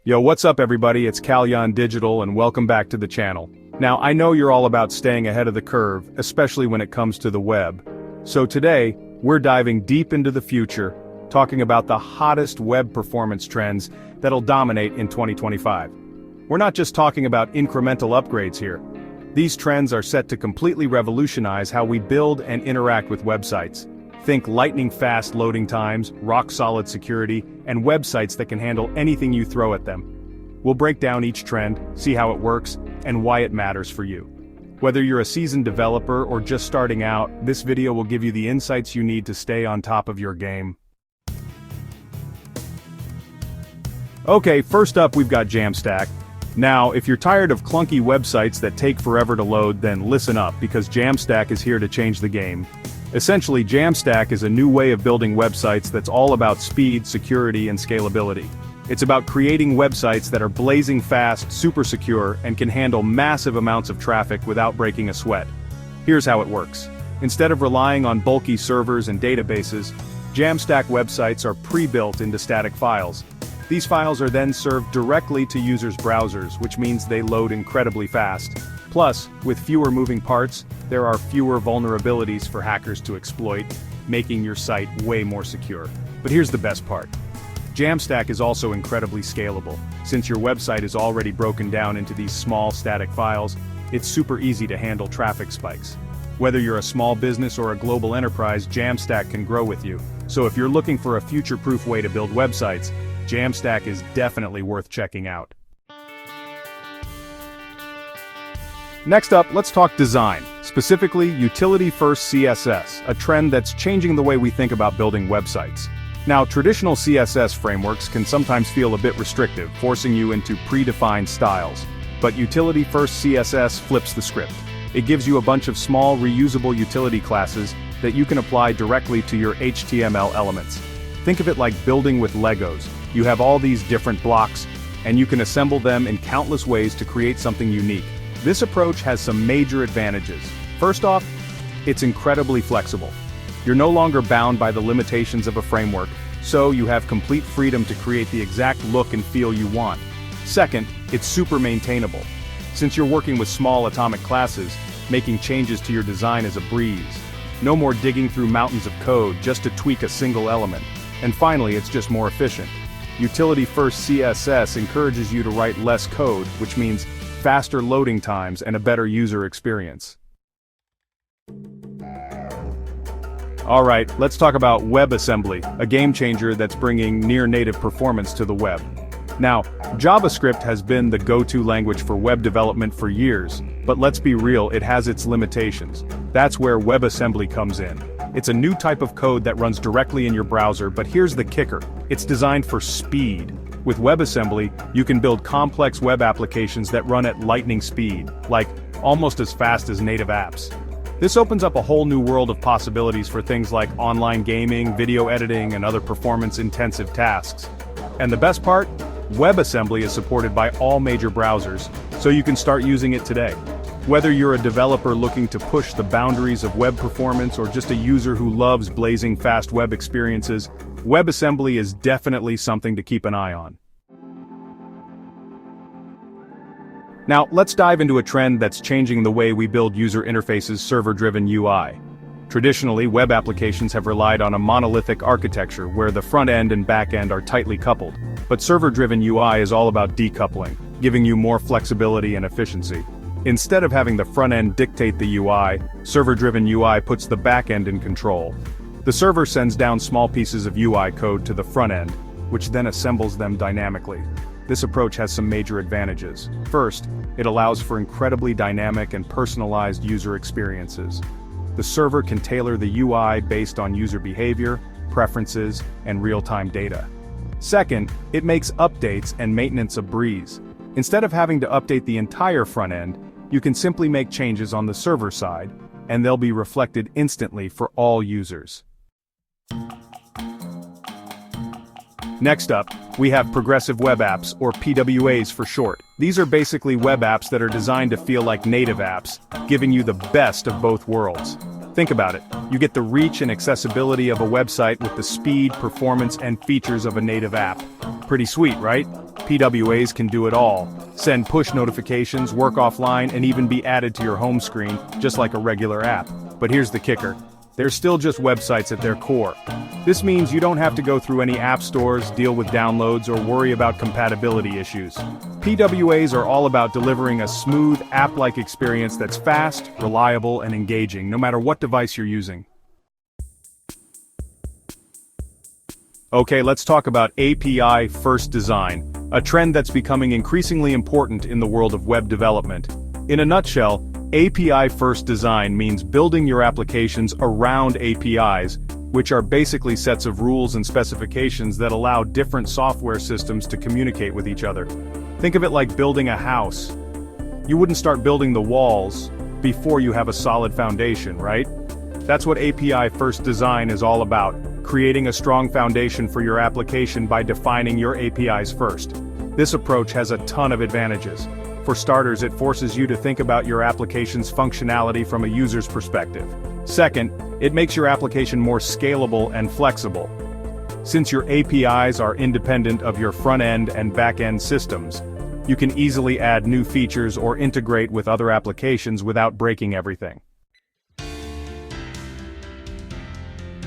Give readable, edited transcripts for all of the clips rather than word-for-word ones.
Yo, what's up everybody, it's Kalyan Digital and welcome back to the channel. Now, I know you're all about staying ahead of the curve, especially when it comes to the web. So today, we're diving deep into the future, talking about the hottest web performance trends that'll dominate in 2025. We're not just talking about incremental upgrades here. These trends are set to completely revolutionize how we build and interact with websites. Think lightning-fast loading times, rock-solid security, and websites that can handle anything you throw at them. We'll break down each trend, see how it works, and why it matters for you. Whether you're a seasoned developer or just starting out, this video will give you the insights you need to stay on top of your game. Okay, first up we've got Jamstack. Now, if you're tired of clunky websites that take forever to load, then listen up, because Jamstack is here to change the game. Essentially, Jamstack is a new way of building websites that's all about speed, security, and scalability. It's about creating websites that are blazing fast, super secure, and can handle massive amounts of traffic without breaking a sweat. Here's how it works. Instead of relying on bulky servers and databases, Jamstack websites are pre-built into static files. These files are then served directly to users' browsers, which means they load incredibly fast. Plus, with fewer moving parts, there are fewer vulnerabilities for hackers to exploit, making your site way more secure. But here's the best part. Jamstack is also incredibly scalable. Since your website is already broken down into these small static files, it's super easy to handle traffic spikes. Whether you're a small business or a global enterprise, Jamstack can grow with you. So if you're looking for a future-proof way to build websites, Jamstack is definitely worth checking out. Next up, let's talk design, specifically utility-first CSS, a trend that's changing the way we think about building websites. Now, traditional CSS frameworks can sometimes feel a bit restrictive, forcing you into predefined styles. But utility-first CSS flips the script. It gives you a bunch of small, reusable utility classes that you can apply directly to your HTML elements. Think of it like building with Legos. You have all these different blocks, and you can assemble them in countless ways to create something unique. This approach has some major advantages. First off, it's incredibly flexible. You're no longer bound by the limitations of a framework, so you have complete freedom to create the exact look and feel you want. Second, it's super maintainable. Since you're working with small atomic classes, making changes to your design is a breeze. No more digging through mountains of code just to tweak a single element. And finally, it's just more efficient. Utility-first CSS encourages you to write less code, which means faster loading times and a better user experience. Alright, let's talk about WebAssembly, a game changer that's bringing near-native performance to the web. Now, JavaScript has been the go-to language for web development for years, but let's be real, it has its limitations. That's where WebAssembly comes in. It's a new type of code that runs directly in your browser, but here's the kicker. It's designed for speed. With WebAssembly, you can build complex web applications that run at lightning speed, like almost as fast as native apps. This opens up a whole new world of possibilities for things like online gaming, video editing, and other performance-intensive tasks. And the best part? WebAssembly is supported by all major browsers, so you can start using it today. Whether you're a developer looking to push the boundaries of web performance or just a user who loves blazing fast web experiences, WebAssembly is definitely something to keep an eye on. Now, let's dive into a trend that's changing the way we build user interfaces: server-driven UI. Traditionally, web applications have relied on a monolithic architecture where the front end and back end are tightly coupled. But server-driven UI is all about decoupling, giving you more flexibility and efficiency. Instead of having the front end dictate the UI, server-driven UI puts the back end in control. The server sends down small pieces of UI code to the front end, which then assembles them dynamically. This approach has some major advantages. First, it allows for incredibly dynamic and personalized user experiences. The server can tailor the UI based on user behavior, preferences, and real-time data. Second, it makes updates and maintenance a breeze. Instead of having to update the entire front end, you can simply make changes on the server side, and they'll be reflected instantly for all users. Next up, we have progressive web apps, or PWAs for short. These are basically web apps that are designed to feel like native apps, giving you the best of both worlds. Think about it. You get the reach and accessibility of a website with the speed, performance, and features of a native app. Pretty sweet, right? PWAs can do it all. Send push notifications, work offline, and even be added to your home screen, just like a regular app. But here's the kicker. They're still just websites at their core. This means you don't have to go through any app stores, deal with downloads, or worry about compatibility issues. PWAs are all about delivering a smooth, app-like experience that's fast, reliable, and engaging, no matter what device you're using. Okay, let's talk about API-first design, a trend that's becoming increasingly important in the world of web development. In a nutshell, API-first design means building your applications around APIs, which are basically sets of rules and specifications that allow different software systems to communicate with each other. Think of it like building a house. You wouldn't start building the walls before you have a solid foundation, right? That's what API-first design is all about, creating a strong foundation for your application by defining your APIs first. This approach has a ton of advantages. For starters, it forces you to think about your application's functionality from a user's perspective. Second, it makes your application more scalable and flexible. Since your APIs are independent of your front-end and back-end systems, you can easily add new features or integrate with other applications without breaking everything.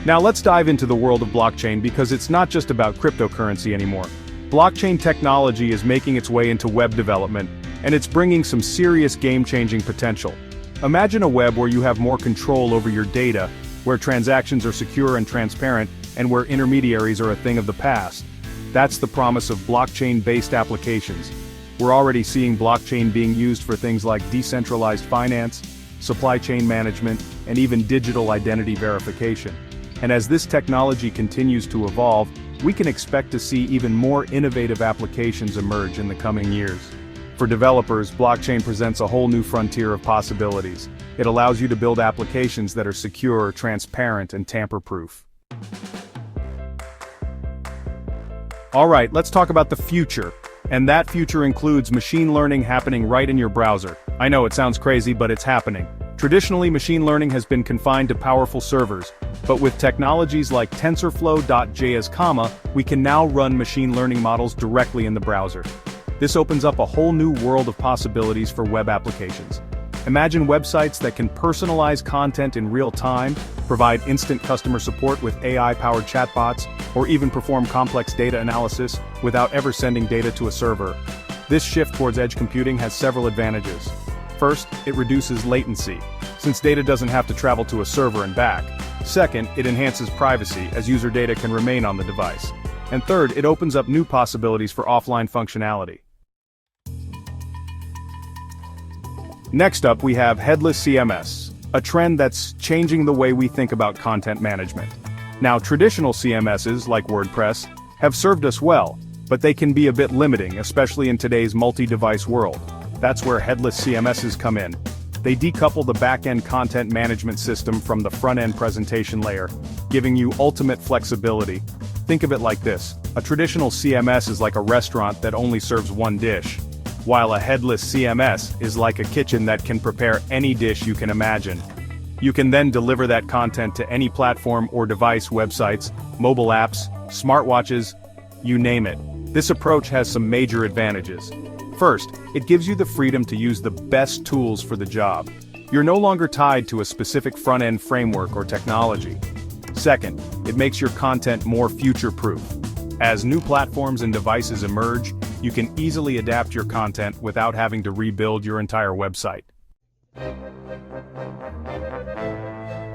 Now let's dive into the world of blockchain because it's not just about cryptocurrency anymore. Blockchain technology is making its way into web development, and it's bringing some serious game-changing potential. Imagine a web where you have more control over your data, where transactions are secure and transparent, and where intermediaries are a thing of the past. That's the promise of blockchain-based applications. We're already seeing blockchain being used for things like decentralized finance, supply chain management, and even digital identity verification. And as this technology continues to evolve, we can expect to see even more innovative applications emerge in the coming years. For developers, blockchain presents a whole new frontier of possibilities. It allows you to build applications that are secure, transparent, and tamper-proof. Alright, let's talk about the future. And that future includes machine learning happening right in your browser. I know it sounds crazy, but it's happening. Traditionally, machine learning has been confined to powerful servers, but with technologies like TensorFlow.js, we can now run machine learning models directly in the browser. This opens up a whole new world of possibilities for web applications. Imagine websites that can personalize content in real time, provide instant customer support with AI-powered chatbots, or even perform complex data analysis without ever sending data to a server. This shift towards edge computing has several advantages. First, it reduces latency, since data doesn't have to travel to a server and back. Second, it enhances privacy, as user data can remain on the device. And third, it opens up new possibilities for offline functionality. Next up, we have headless CMS, a trend that's changing the way we think about content management. Now, traditional CMSs, like WordPress, have served us well, but they can be a bit limiting, especially in today's multi-device world. That's where headless CMSs come in. They decouple the back-end content management system from the front-end presentation layer, giving you ultimate flexibility. Think of it like this. A traditional CMS is like a restaurant that only serves one dish, while a headless CMS is like a kitchen that can prepare any dish you can imagine. You can then deliver that content to any platform or device, websites, mobile apps, smartwatches, you name it. This approach has some major advantages. First, it gives you the freedom to use the best tools for the job. You're no longer tied to a specific front-end framework or technology. Second, it makes your content more future-proof. As new platforms and devices emerge, you can easily adapt your content without having to rebuild your entire website.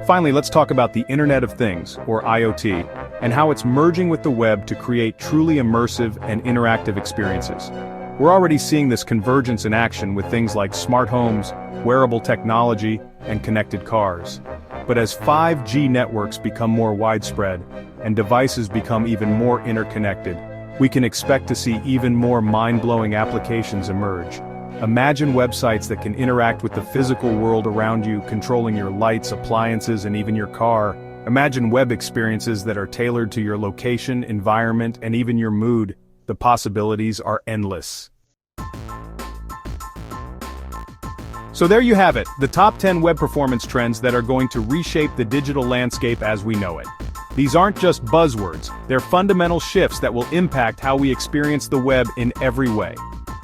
Finally, let's talk about the Internet of Things, or IoT, and how it's merging with the web to create truly immersive and interactive experiences. We're already seeing this convergence in action with things like smart homes, wearable technology, and connected cars. But as 5G networks become more widespread, and devices become even more interconnected, we can expect to see even more mind-blowing applications emerge. Imagine websites that can interact with the physical world around you, controlling your lights, appliances, and even your car. Imagine web experiences that are tailored to your location, environment, and even your mood. The possibilities are endless. So there you have it, the top 10 web performance trends that are going to reshape the digital landscape as we know it. These aren't just buzzwords, they're fundamental shifts that will impact how we experience the web in every way.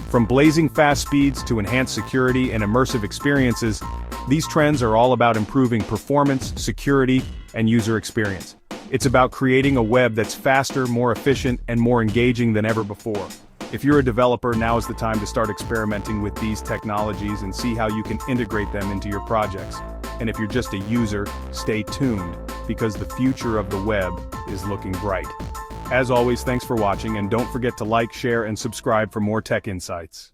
From blazing fast speeds to enhanced security and immersive experiences, these trends are all about improving performance, security, and user experience. It's about creating a web that's faster, more efficient, and more engaging than ever before. If you're a developer, now is the time to start experimenting with these technologies and see how you can integrate them into your projects. And if you're just a user, stay tuned, because the future of the web is looking bright. As always, thanks for watching, and don't forget to like, share, and subscribe for more tech insights.